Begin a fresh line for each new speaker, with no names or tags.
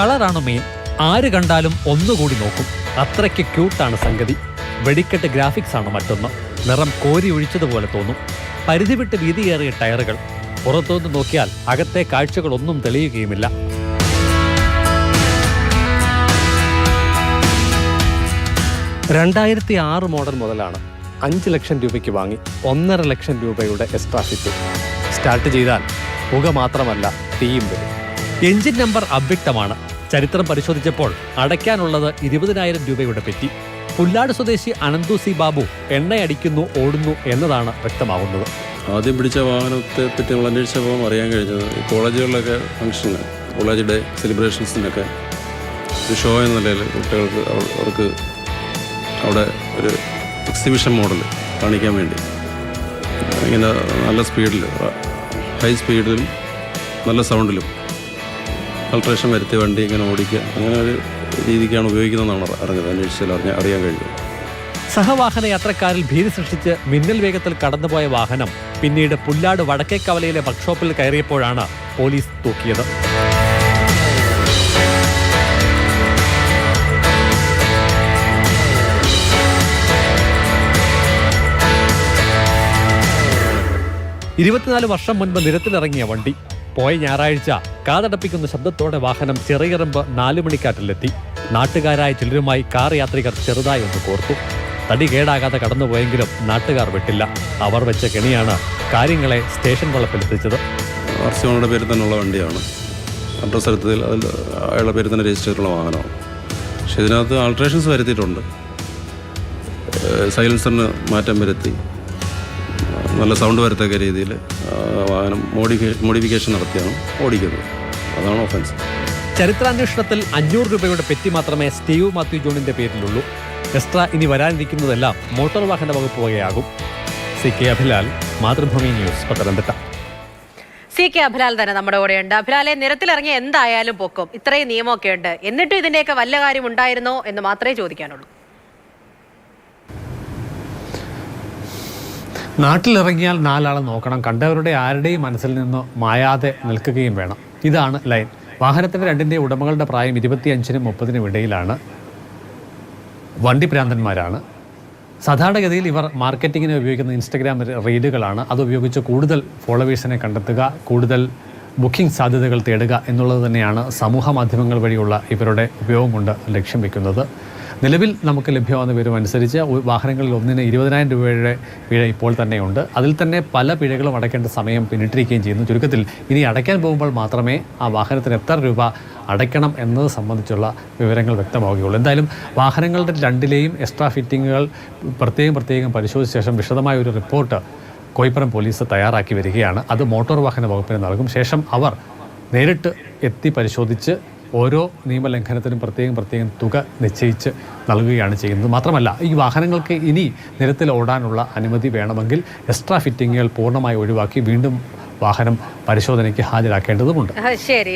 കളറാണ് മെയിൻ. ആര് കണ്ടാലും ഒന്നുകൂടി നോക്കും. അത്രയ്ക്ക് ക്യൂട്ടാണ് സംഗതി. വെടിക്കെട്ട് ഗ്രാഫിക്സ് ആണ് മറ്റൊന്ന്. നിറം കോരി ഒഴിച്ചതുപോലെ തോന്നും. പരിധി വിട്ട് വീതിയേറിയ ടയറുകൾ. പുറത്തുനിന്ന് നോക്കിയാൽ അകത്തെ കാഴ്ചകളൊന്നും തെളിയുകയുമില്ല. (2006) മോഡൽ മുതലാണ്. 5 ലക്ഷം രൂപയ്ക്ക് വാങ്ങി 1.5 ലക്ഷം രൂപയുടെ എക്സ്ട്രാ ഫിറ്റ്. സ്റ്റാർട്ട് ചെയ്താൽ പുക മാത്രമല്ല, തീയും വരും. എഞ്ചിൻ നമ്പർ അവ്യക്തമാണ്. ചരിത്രം പരിശോധിച്ചപ്പോൾ അടയ്ക്കാനുള്ളത് 20,000 രൂപയുടെ പെറ്റി. പുല്ലാട് സ്വദേശി അനന്തു സി ബാബു എണ്ണയടിക്കുന്നു, ഓടുന്നു എന്നതാണ് വ്യക്തമാകുന്നത്.
ആദ്യം പിടിച്ച വാഹനത്തെ പറ്റി നമ്മൾ അന്വേഷിച്ചപ്പോൾ അറിയാൻ കഴിഞ്ഞത് കോളേജുകളിലൊക്കെ ഫംഗ്ഷന്, കോളേജ് ഡേ സെലിബ്രേഷൻസിനൊക്കെ ഒരു ഷോ എന്ന നിലയിൽ കുട്ടികൾക്ക് അവർക്ക് അവിടെ ഒരു എക്സിബിഷൻ മോഡൽ കാണിക്കാൻ വേണ്ടി ഇങ്ങനെ നല്ല സ്പീഡിൽ, ഹൈ സ്പീഡിലും നല്ല സൗണ്ടിലും അൾട്രേഷൻ വരുത്തിയ വണ്ടി ഇങ്ങനെ ഓടിക്കുക, അങ്ങനെ ഒരു രീതിക്കാണ് ഉപയോഗിക്കുന്നതെന്നാണ് അന്വേഷിച്ചാൽ അറിയാൻ കഴിഞ്ഞത്.
സഹവാഹന യാത്രക്കാരിൽ ഭീതി സൃഷ്ടിച്ച് മിന്നൽ വേഗത്തിൽ കടന്നുപോയ വാഹനം പിന്നീട് പുല്ലാട് വടക്കേക്കവലയിലെ വർക്ക്ഷോപ്പിൽ കയറിയപ്പോഴാണ് പോലീസ് തൂക്കിയത്. (24 വർഷം മുൻപ് നിരത്തിലിറങ്ങിയ വണ്ടി. പോയ ഞായറാഴ്ച കാതടപ്പിക്കുന്ന ശബ്ദത്തോടെ വാഹനം ചെറിയറമ്പ് 4 മണിക്കാറ്റിലെത്തി. നാട്ടുകാരായ ചിലരുമായി കാർ യാത്രികർ ചെറുതായി ഒന്ന് കോർത്തു. തടി കേടാകാതെ കടന്നുപോയെങ്കിലും നാട്ടുകാർ വിട്ടില്ല. അവർ വെച്ച കെണിയാണ് കാര്യങ്ങളെ സ്റ്റേഷൻ വളപ്പിലെത്തിച്ചത്.
ആർസിയോണയുടെ പേരിൽ തന്നെയുള്ള വണ്ടിയാണ്. അഡ്രസ് എടുത്തതിൽ അതിൽ അയാളുടെ പേരിൽ തന്നെ രജിസ്റ്റർ ചെയ്തിട്ടുള്ള വാഹനമാണ്. പക്ഷെ ഇതിനകത്ത് ആൾട്രേഷൻസ് വരുത്തിയിട്ടുണ്ട്. സൈലൻസറിന് മാറ്റം വരുത്തി, നല്ല സൗണ്ട് വരത്തക്ക രീതിയിൽ വാഹനം മോഡിഫിക്കേഷൻ നടത്തിയാണ് ഓടിക്കുന്നത്. അതാണ് ഒഫൻസ്.
ചരിത്രാന്വേഷണത്തിൽ 500 രൂപയുടെ പെറ്റി മാത്രമേ സ്റ്റീവ് മാത്യു ജോണിന്റെ പേരിലുള്ളൂ. എക്സ്ട്രാ ഇനി വരാനിരിക്കുന്നതെല്ലാം മോട്ടോർ വാഹന വകുപ്പ് വകയാകും. CK Abhilal, Mathrubhumi news, Pathanamthitta.
CK Abhilal തന്നെ നമ്മുടെ കൂടെയുണ്ട്. അഭിലാലെ, നിരത്തിലിറങ്ങി എന്തായാലും പൊക്കും, ഇത്രയും നിയമമൊക്കെ ഉണ്ട്, എന്നിട്ടും ഇതിന്റെയൊക്കെ വല്ല കാര്യം ഉണ്ടായിരുന്നോ എന്ന് മാത്രമേ ചോദിക്കാനുള്ളൂ.
നാട്ടിലിറങ്ങിയാൽ 4 ആളെ നോക്കണം. കണ്ടവരുടെ ആരുടെയും മനസ്സിൽ നിന്ന് മായാതെ നിൽക്കുകയും വേണം. ഇതാണ് ലൈൻ. വാഹനത്തിൻ്റെ രണ്ടിൻ്റെയും ഉടമകളുടെ പ്രായം 25-നും 30-നും ഇടയിലാണ്. വണ്ടി ഭ്രാന്തന്മാരാണ്. സാധാരണഗതിയിൽ ഇവർ മാർക്കറ്റിങ്ങിന് ഉപയോഗിക്കുന്ന ഇൻസ്റ്റഗ്രാം റീലുകളാണ്. അതുപയോഗിച്ച് കൂടുതൽ ഫോളോവേഴ്സിനെ കണ്ടെത്തുക, കൂടുതൽ ബുക്കിംഗ് സാധ്യതകൾ തേടുക എന്നുള്ളത് തന്നെയാണ് സമൂഹ മാധ്യമങ്ങൾ വഴിയുള്ള ഇവരുടെ ഉപയോഗം കൊണ്ട് ലക്ഷ്യം വയ്ക്കുന്നത്. നിലവിൽ നമുക്ക് ലഭ്യമാകുന്ന വിവരം അനുസരിച്ച് വാഹനങ്ങളിൽ ഒന്നിന് 20,000 രൂപയുടെ പിഴ ഇപ്പോൾ തന്നെയുണ്ട്. അതിൽ തന്നെ പല പിഴകളും അടയ്ക്കേണ്ട സമയം പിന്നിട്ടിരിക്കുകയും ചെയ്യുന്നു. ചുരുക്കത്തിൽ ഇനി അടയ്ക്കാൻ പോകുമ്പോൾ മാത്രമേ ആ വാഹനത്തിന് എത്ര രൂപ അടയ്ക്കണം എന്നത് സംബന്ധിച്ചുള്ള വിവരങ്ങൾ വ്യക്തമാവുകയുള്ളൂ. എന്തായാലും വാഹനങ്ങളുടെ രണ്ടിലെയും എക്സ്ട്രാ ഫിറ്റിങ്ങുകൾ പ്രത്യേകം പരിശോധിച്ച ശേഷം വിശദമായ ഒരു റിപ്പോർട്ട് കോയിപ്പുറം പോലീസ് തയ്യാറാക്കി വരികയാണ്. അത് മോട്ടോർ വാഹന വകുപ്പിന് നൽകും. ശേഷം അവർ നേരിട്ട് എത്തി പരിശോധിച്ച് ഓരോ നിയമലംഘനത്തിനും പ്രത്യേകം തുക നിശ്ചയിച്ച് നൽകുകയാണ് ചെയ്യുന്നത്. മാത്രമല്ല, ഈ വാഹനങ്ങൾക്ക് ഇനി നിരത്തിൽ ഓടാനുള്ള അനുമതി വേണമെങ്കിൽ എക്സ്ട്രാ ഫിറ്റിങ്ങുകൾ പൂർണ്ണമായി ഒഴിവാക്കി വീണ്ടും വാഹനം പരിശോധനയ്ക്ക് ഹാജരാക്കേണ്ടതുണ്ട്.
ശരി.